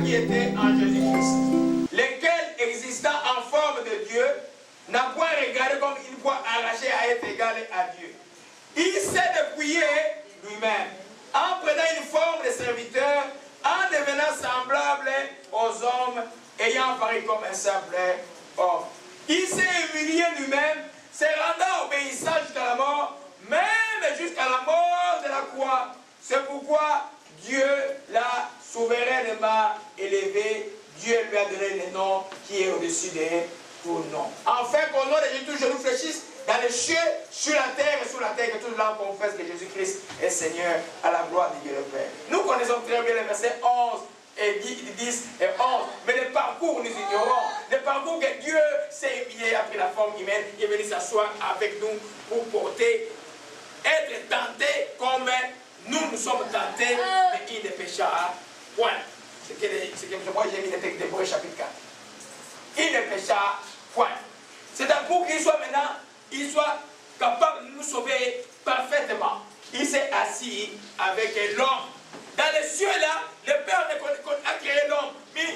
qui était en Jésus-Christ, lequel existant en forme de Dieu, n'a point regardé comme une fois arraché à être égal à Dieu. Il s'est dépouillé lui-même, en prenant une forme de serviteur, en devenant semblable aux hommes, ayant paru comme un simple homme. Il s'est humilié lui-même, se rendant obéissant jusqu'à la mort, même jusqu'à la mort de la croix. C'est pourquoi Dieu l'a souverainement élevé. Dieu lui a donné le nom qui est au-dessus de tout nom. Enfin, qu'au nom de Jésus, tous genoux fléchissent dans les cieux, sur la terre et sous la terre, que toute langue confesse que Jésus-Christ est Seigneur, à la gloire de Dieu le Père. Nous connaissons très bien les versets 11 et 10 et 11, mais le parcours nous ignorons. Le parcours que Dieu s'est humilié, a pris la forme humaine, il est venu s'asseoir avec nous pour porter, être tenté comme nous sommes tentés, mais il ne pécha point. C'est que moi j'ai mis le texte d'Hébreux chapitre 4. Il ne pécha point. C'est pour qu'il soit maintenant, il soit capable de nous sauver parfaitement. Il s'est assis avec l'homme. Dans les cieux là, le Père a créé l'homme. Mais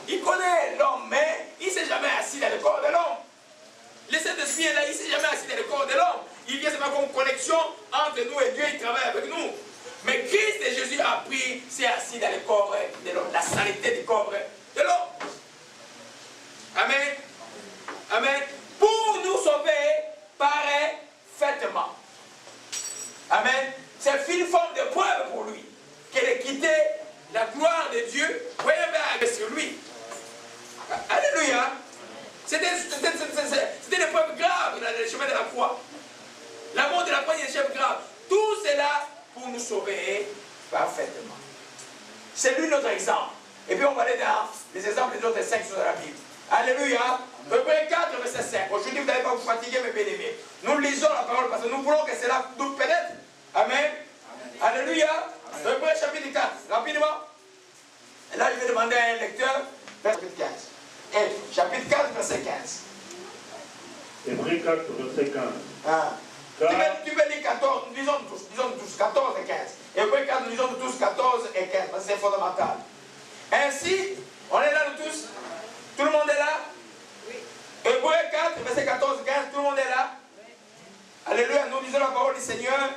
il connaît l'homme, mais il ne s'est jamais assis dans le corps de l'homme. Le Saint-Esprit est là, il ne s'est jamais assis dans le corps de l'homme. Il vient seulement comme connexion entre nous et Dieu, il travaille avec nous. Mais Christ et Jésus a pris, s'est assis dans le corps de l'homme, la saleté du corps de l'homme. Amen. Amen. Pour nous sauver parfaitement. Amen. C'est une forme de preuve pour lui. Qu'elle ait quitté la gloire de Dieu, voyez bien sur lui. Alléluia. C'était une épreuve grave dans le chemin de la croix. La mort de la croix est une épreuve grave. Tout cela pour nous sauver parfaitement. C'est lui notre exemple. Et puis on va aller dans les exemples des autres 5 sur la Bible. Alléluia. Hébreux 4, verset 5. Aujourd'hui, vous n'allez pas vous fatiguer, mes bien-aimés. Nous lisons la parole parce que nous voulons que cela nous pénètre. Amen. Alléluia. Hébreux chapitre 4. Rapidement. Et là, je vais demander à un lecteur, chapitre 15. Et chapitre 4, verset 15. Hébreux 4, verset 15. Ah. Tu peux lire 14, disons tous, 14 et 15. Hébreux 4, nous lisons tous 14 et 15, parce que c'est fondamental. Ainsi, on est là nous tous. Tout le monde est là? Oui. Hébreux 4, verset 14 et 15, tout le monde est là? Oui. Alléluia, nous lisons la parole du Seigneur.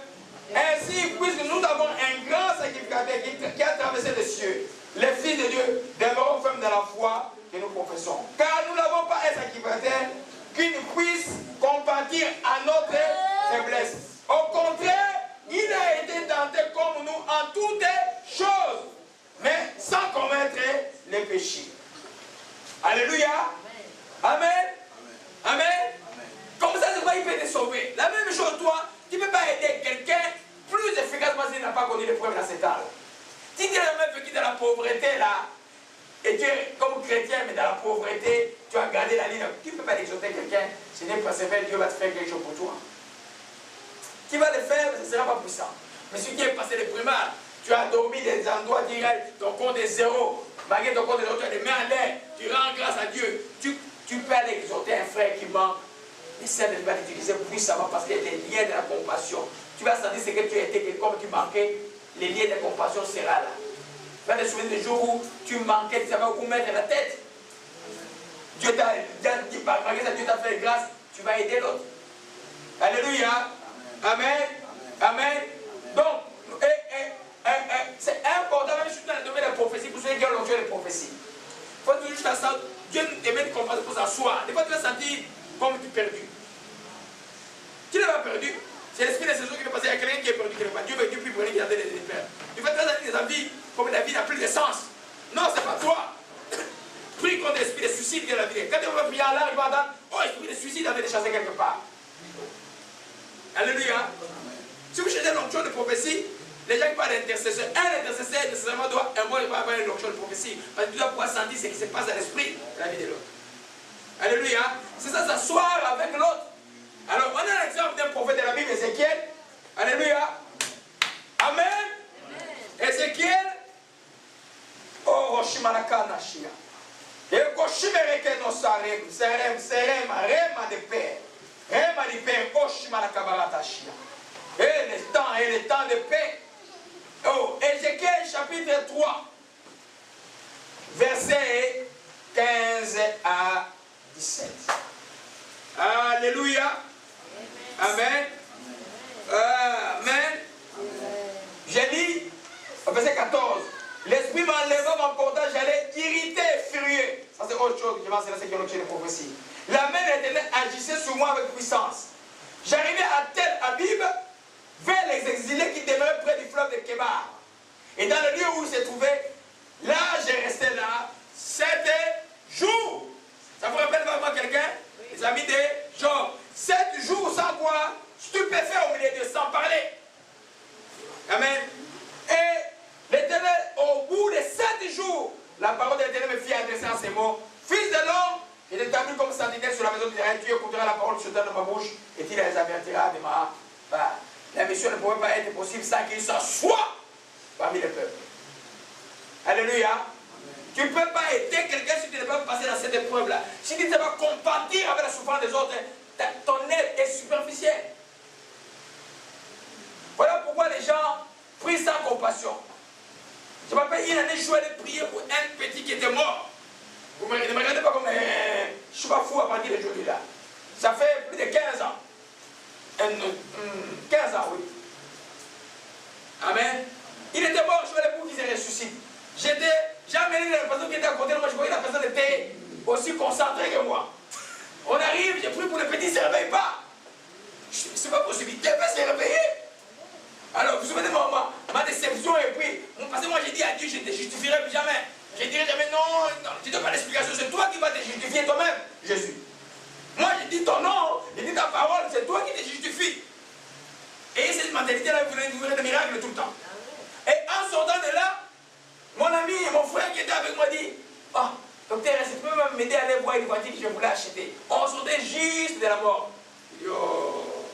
Ainsi, puisque nous avons un grand sacrificateur qui a traversé les cieux, les fils de Dieu demeurons fermes dans la foi que nous professons. Car nous n'avons pas un sacrificateur qui nous puisse compatir à notre faiblesse. Au contraire, il a été tenté comme nous en toutes choses, mais sans commettre les péchés. Alléluia. Amen. Amen. Amen. Comme ça, c'est quoi il peut te sauver. La même chose, toi, tu ne peux pas aider quelqu'un plus efficacement s'il n'a pas connu les problèmes dans cet âge. Si tu es même vécu dans la pauvreté, là, et tu es comme chrétien, mais dans la pauvreté, tu as gardé la ligne, tu ne peux pas exhorter quelqu'un, si tu es persévère, Dieu va te faire quelque chose pour toi. Tu vas le faire, mais ce ne sera pas puissant. Mais si tu es passé les primaires, tu as dormi des endroits directs, ton compte est zéro, malgré ton compte est zéro, tu as les mains en l'air, tu rends grâce à Dieu, tu peux aller exhorter un frère qui manque, et ça ne va t'utiliser puissamment parce qu'il y a des liens de la compassion. Tu vas sentir ce que tu as été, comme tu manquais, les liens de compassion seront là. Tu vas te souvenir des jours où tu manquais, tu savais où mettre la tête. Dieu t'a dit, malgré ça, Dieu t'a fait grâce, tu vas aider l'autre. Alléluia. Amen. Amen. Donc, c'est important, même surtout dans le domaine de la prophétie, pour ceux qui ont l'onction de prophétie. Il faut toujours jusqu'à ça, Dieu te met une compassion pour s'asseoir. Des fois, tu vas sentir comme tu es perdu. Tu n'es pas perdu. C'est l'esprit de saison qui est passé à quelqu'un qui est perdu, qui n'est pas Dieu, mais Dieu peut prendre qui a des pères. Tu vas te des avis comme la vie n'a plus de sens. Non, c'est pas toi. Prie contre l'esprit de suicide de la vie. Quand tu vas prier en l'air, il va entendre, oh, l'esprit de suicide avait déchassé quelque part. Alléluia. Si vous cherchez l'onction de prophétie, les gens qui parlent d'intercesseur, un intercesseur nécessairement doit avoir une onction de prophétie. Parce que tu dois pouvoir sentir ce qui se passe dans l'esprit de la vie de l'autre. Alléluia. C'est ça, s'asseoir avec l'autre. Alors, on a l'exemple d'un prophète de la Bible, Ézéchiel. Alléluia. Amen. Ézéchiel. Oh, Roshimanaka Nashia. Et Koshimereke no Sarem, Serem, Rema de paix. Rema de paix, Oshimanaka Baratashia. Et le temps de paix. Oh, Ézéchiel chapitre 3. versets 15 à 17. Alléluia. Amen. Amen. J'ai dit, au verset 14, l'esprit m'enleva, m'emporta, j'allais irrité et furieux. Ça c'est autre chose, je pense que c'est ce qui est les prophéties. La main de l'Éternel agissait sur moi avec puissance. J'arrivais à Tel Abib, vers les exilés qui demeuraient près du fleuve de Kébar. Et dans le lieu où il se trouvait, là j'ai resté là 7 jours. Ça vous rappelle vraiment quelqu'un? Les amis de Job. 7 jours sans quoi? Stupéfait au milieu de sans parler. Amen. Et l'Éternel, au bout de 7 jours, la parole de l'Éternel me fit adresser en ces mots. Fils de l'homme, il est établi comme sentinelle sur la maison d'Israël. Tu écouteras la parole qui se donne de ma bouche et tu les avertiras de ma part. La mission ne pouvait pas être possible sans qu'il s'assoie parmi les peuples. Alléluia. Amen. Tu ne peux pas aider quelqu'un si tu ne peux pas passer dans cette épreuve-là. Si tu ne peux pas compatir avec la souffrance des autres, ton aide est superficielle. Voilà pourquoi les gens prient sans compassion. Je m'appelle une année, je suis allé prier pour un petit qui était mort. Vous ne me regardez pas comme je ne suis pas fou à partir de aujourd'hui-là. Ça fait plus de 15 ans. 15 ans, oui. Amen. Il était mort, je suis allé pour qu'il se ressuscite. J'ai amené la personne qui était à côté de moi, je voyais que la personne était aussi concentrée que moi. On arrive, j'ai pris pour le petit, il ne se réveille pas. C'est pas possible, il devait se réveiller. Alors, vous vous souvenez de ma déception et puis, parce que moi j'ai dit à Dieu, je ne te justifierai plus jamais. Je ne dirai jamais non, tu ne donnes pas l'explication, c'est toi qui vas te justifier toi-même, Jésus. Moi j'ai dit ton nom, j'ai dit ta parole, c'est toi qui te justifies. Et cette mentalité-là, vous voulez des miracles tout le temps. Et en sortant de là, mon ami et mon frère qui était avec moi dit, oh, docteur, est-ce que tu peux même m'aider à aller voir une voiture que je voulais acheter? On sortait juste de la mort. Il dit, oh,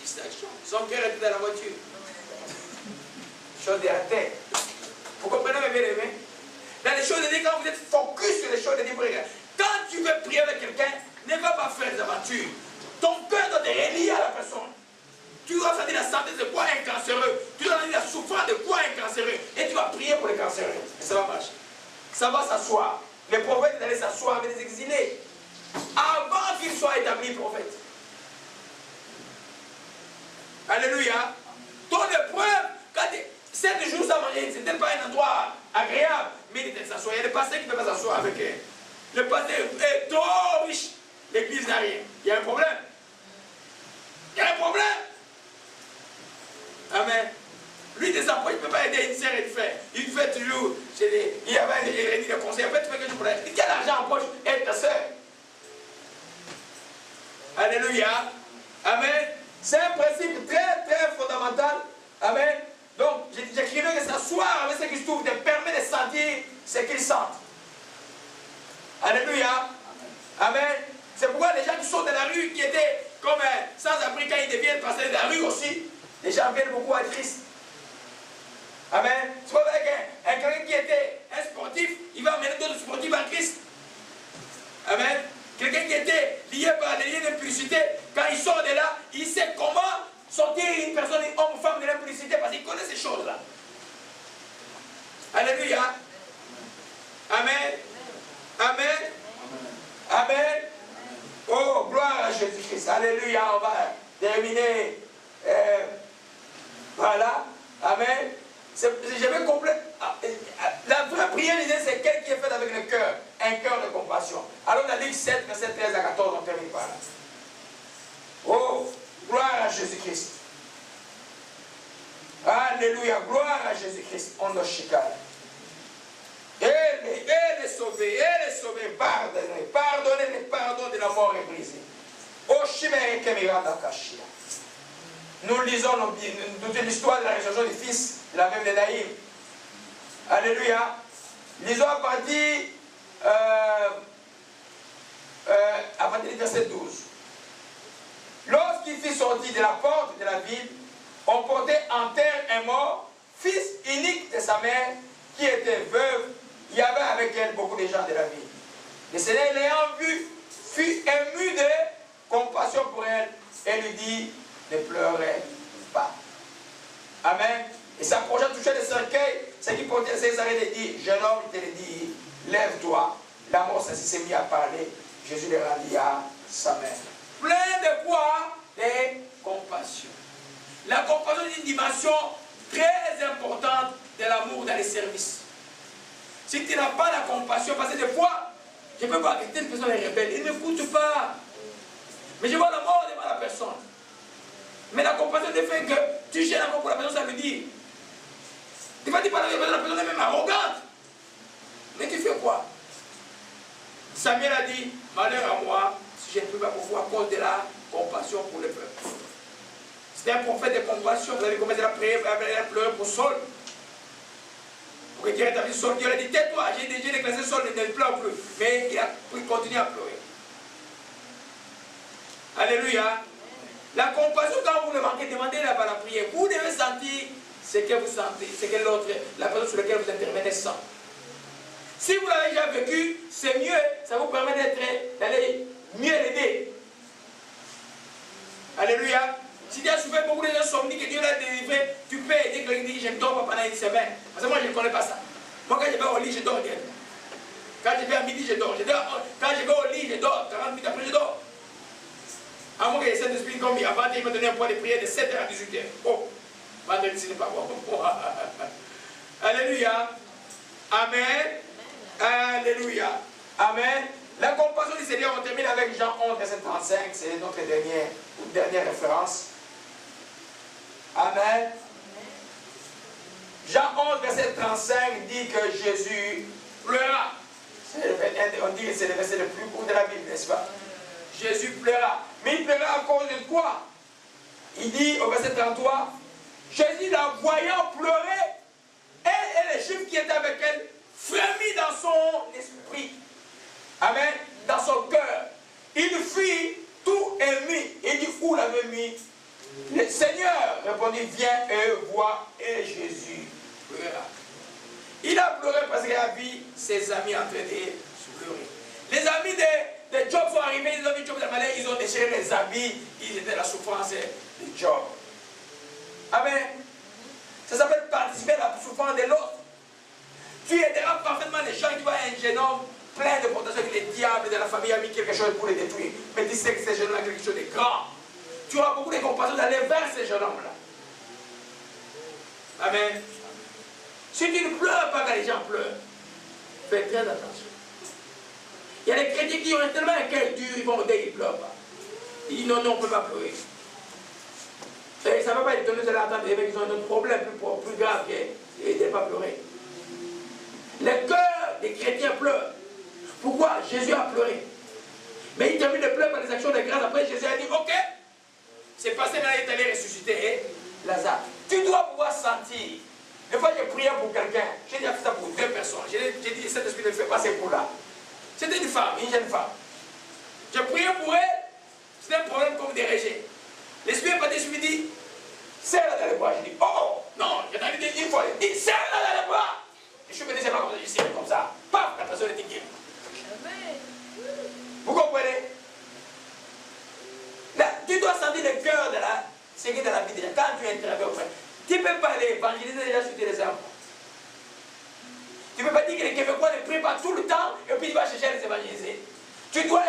distraction, son cœur était dans la voiture. Chose de la terre. Vous comprenez mes bien-aimés? Dans les choses de Dieu, quand vous êtes focus sur les choses de Dieu, quand tu veux prier avec quelqu'un, ne va pas faire des aventures. Ton cœur doit te relier à la personne. Tu dois sentir la santé de quoi un cancéreux. Tu dois sentir la souffrance de quoi un cancéreux. Et tu vas prier pour les cancéreux. Et ça va marcher. Ça va s'asseoir. Les prophètes allaient s'asseoir avec les exilés. Avant qu'ils soient établis prophètes. Alléluia. Ton épreuve, quand 7 jours sans manger, ce n'était pas un endroit agréable. Mais il était s'asseoir. Il y a des pasteurs qui ne peuvent pas s'asseoir avec eux. Le pasteur est trop riche. L'église n'a rien. Il y a un problème. Il y a un problème. Amen. Lui, des apôtres, il ne peut pas aider une sœur et une frère. Il fait toujours. Il y avait un réuni de conseil. Après, tu fais que tu pourrais. Il y a l'argent en poche, aide ta sœur. Alléluia. Amen. C'est un principe très, très fondamental. Amen. Donc, j'écrivais que s'asseoir avec ceux qui se trouvent te permet de sentir ce qu'ils sentent. Alléluia. Amen. C'est pourquoi les gens qui sont de la rue, qui étaient comme sans-abri, quand ils deviennent passer de la rue aussi, les gens viennent beaucoup à Christ. Amen. C'est pas vrai qu'un quelqu'un qui était un sportif, il va amener d'autres sportifs à Christ. Amen. Quelqu'un qui était lié par des liens d'impudicité, quand il sort de là, il sait comment sortir une personne, une homme ou femme de l'impudicité, parce qu'il connaît ces choses-là. Alléluia. Amen. Amen. Amen. Oh, gloire à Jésus-Christ. Alléluia. On va terminer. Voilà. Amen. J'avais compris. La vraie prière, c'est quelle qui est faite avec le cœur. Un cœur de compassion. Alors, dans Luc 7, verset 13 à 14, on termine par là. Oh, gloire à Jésus-Christ. Alléluia. Gloire à Jésus-Christ. On le chicane. Elle est sauvée, pardonnez, pardonnez, le pardon de la mort est brisé. Nous lisons toute l'histoire de la résurrection du fils de la veuve de Naïm. Alléluia. Lisons à partir du verset 12. Lorsqu'il fut sorti de la porte de la ville, on portait en terre un mort, fils unique de sa mère, qui était veuve. Il y avait avec elle beaucoup de gens de la ville. Le Seigneur, l'ayant vu, fut ému de compassion pour elle et lui dit, ne pleurez pas. Amen. Et s'approcha, toucha le cercueil, ce qui portait ses arrêts et dit, jeune homme, il te le dit, lève-toi. La mort s'est mis à parler. Jésus le rendit à sa mère. Plein de quoi? De compassion. La compassion est une dimension très importante de l'amour dans les services. Si tu n'as pas la compassion, parce que des fois, je peux voir que telle personne est rebelle, il ne m'écoute pas. Mais je vois la mort devant la personne. Mais la compassion ne fait que tu gênes encore pour la personne, ça veut dire. Tu vas dire par la personne est même arrogante. Mais tu fais quoi? Samuel a dit, malheur à moi, si je ne peux pas pour vous à cause de la compassion pour le peuple. C'était un prophète de compassion. Vous avez commencé à prier, vous avez pleuré pour Saul. Pour que Dieu rétablisse Saul. Dieu a dit, tais-toi, j'ai déjà déclaré Saul, ne pleure plus. Mais il a continué à pleurer. Alléluia. La compassion, quand vous le manquez, demandez-la par la prière. Vous devez sentir ce que vous sentez, ce que l'autre, la personne sur laquelle vous intervenez sent. Si vous l'avez déjà vécu, c'est mieux, ça vous permet d'aller mieux l'aider. Alléluia. Si tu as souffert beaucoup d'insomnie, que Dieu l'a délivré, tu peux aider quelqu'un qui dit je ne dors pas pendant une semaine. Parce que moi je ne connais pas ça. Moi quand je vais au lit, je dors bien. Quand je vais à midi, je dors. Quand je vais au lit, je dors. 40 minutes après, je dors. À moins que les Saint-Esprit, comme avant, il m'a donné un point de prière de 7h à 18h. Oh, vendredi, ce n'est pas bon. Alléluia. Amen. Alléluia. Amen. La compassion du Seigneur, on termine avec Jean 11, verset 35. C'est notre dernière référence. Amen. Jean 11, verset 35 dit que Jésus pleura. On dit que c'est le verset le plus court de la Bible, n'est-ce pas? Jésus pleura. Mais il pleura à cause de quoi? Il dit au verset 33, Jésus la voyant pleurer, elle et les Juifs qui étaient avec elle, frémit dans son esprit. Amen. Dans son cœur. Il fut tout ému. Il dit, où l'avait mis? Le Seigneur répondit, viens et vois. Et Jésus pleura. Il a pleuré parce qu'il a vu ses amis en train de pleurer. Les amis de Job sont arrivés, ils ont vu Job dans la maladie, ils ont déchiré les habits, ils étaient dans la souffrance de Job. Amen. Ça s'appelle participer à la souffrance de l'autre. Tu aideras parfaitement les gens qui voient un jeune homme plein de potentiel, que les diables de la famille a mis quelque chose pour les détruire. Mais tu sais que ces jeunes-là ont quelque chose de grand. Tu auras beaucoup de compassion d'aller vers ces jeunes hommes-là. Amen. Si tu ne pleures pas quand les gens pleurent, fais très attention. Il y a des chrétiens qui ont tellement un cœur dur, ils vont dès qu'ils ne pleurent pas. Ils disent non, non, on ne peut pas pleurer. Et ça ne va pas étonner de l'entendre, mais ils ont un autre problème plus grave que de ne pas pleurer. Le cœur des chrétiens pleure. Pourquoi? Jésus a pleuré. Mais il termine de pleurer par des actions de grâce. Après, Jésus a dit, ok, c'est passé, maintenant il est allé ressusciter Lazare. Tu dois pouvoir sentir. Une fois, j'ai prié pour quelqu'un. J'ai déjà fait ça pour 2 personnes. J'ai dit, cet esprit ne fait pas, c'est pour là. C'était une femme, une jeune femme. J'ai prié pour elle. C'était un problème comme des rejets. L'esprit est parti, je lui dis, serre-la dans les bras. Je dis, oh, non, j'ai envie de dire une fois. Il dit, serre-la dans les bras. Je suis venu, c'est pas comme ça, je serre comme ça. Paf, la personne était guérie. Vous comprenez? Là, tu dois sentir le cœur de ce qui est dans la vie déjà. Quand tu interviens auprès, tu ne peux pas aller évangéliser déjà sur tes enfants. Tu ne peux pas dire que les Québécois ne prient pas tout le temps et puis tu vas chercher à les évangéliser. Tu dois